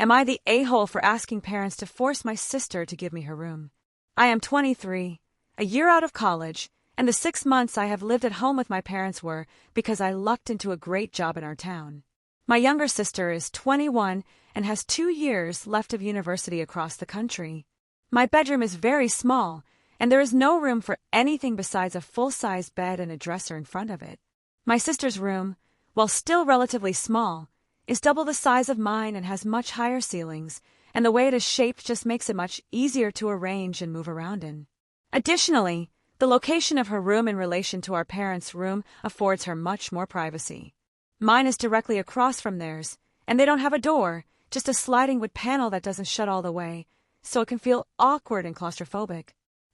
Am I the a-hole for asking parents to force my sister to give me her room? I am 23, a year out of college, and the 6 months I have lived at home with my parents were because I lucked into a great job in our town. My younger sister is 21 and has 2 years left of university across the country. My bedroom is very small, and there is no room for anything besides a full-size bed and a dresser in front of it. My sister's room, while still relatively small, is double the size of mine and has much higher ceilings, and the way it is shaped just makes it much easier to arrange and move around in. Additionally, the location of her room in relation to our parents' room affords her much more privacy. Mine is directly across from theirs, and they don't have a door, just a sliding wood panel that doesn't shut all the way, so it can feel awkward and claustrophobic.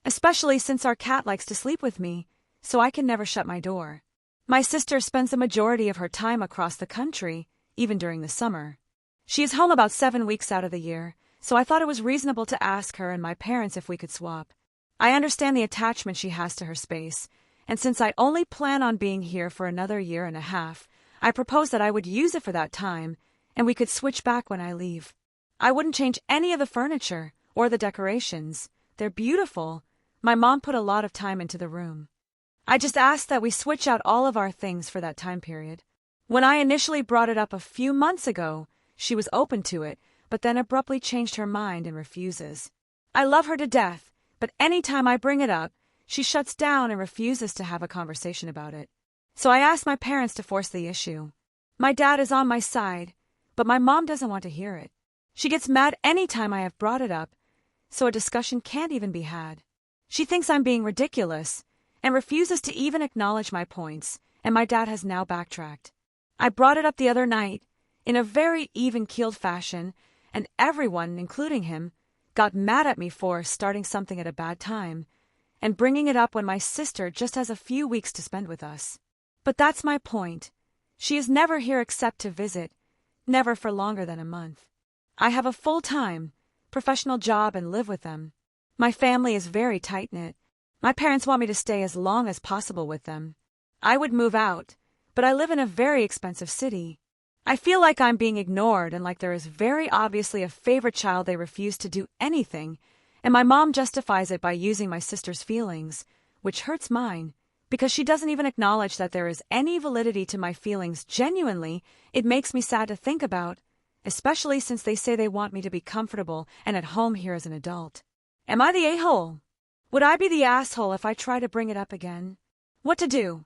Especially since our cat likes to sleep with me, so I can never shut my door. My sister spends the majority of her time across the country, even during the summer. She is home about 7 weeks out of the year, so I thought it was reasonable to ask her and my parents if we could swap. I understand the attachment she has to her space, and since I only plan on being here for another year and a half, I proposed that I would use it for that time, and we could switch back when I leave. I wouldn't change any of the furniture or the decorations. They're beautiful. My mom put a lot of time into the room. I just asked that we switch out all of our things for that time period. When I initially brought it up a few months ago, she was open to it, but then abruptly changed her mind and refuses. I love her to death, but any time I bring it up, she shuts down and refuses to have a conversation about it. So I asked my parents to force the issue. My dad is on my side, but my mom doesn't want to hear it. She gets mad any time I have brought it up, so a discussion can't even be had. She thinks I'm being ridiculous and refuses to even acknowledge my points, and my dad has now backtracked. I brought it up the other night in a very even-keeled fashion, and everyone, including him, got mad at me for starting something at a bad time and bringing it up when my sister just has a few weeks to spend with us. But that's my point. She is never here except to visit, never for longer than a month. I have a full-time, professional job and live with them. My family is very tight-knit. My parents want me to stay as long as possible with them. I would move out, but I live in a very expensive city. I feel like I'm being ignored and like there is very obviously a favorite child they refuse to do anything, and my mom justifies it by using my sister's feelings, which hurts mine, because she doesn't even acknowledge that there is any validity to my feelings. Genuinely, it makes me sad to think about, especially since they say they want me to be comfortable and at home here as an adult. Am I the a-hole? Would I be the asshole if I try to bring it up again? What to do?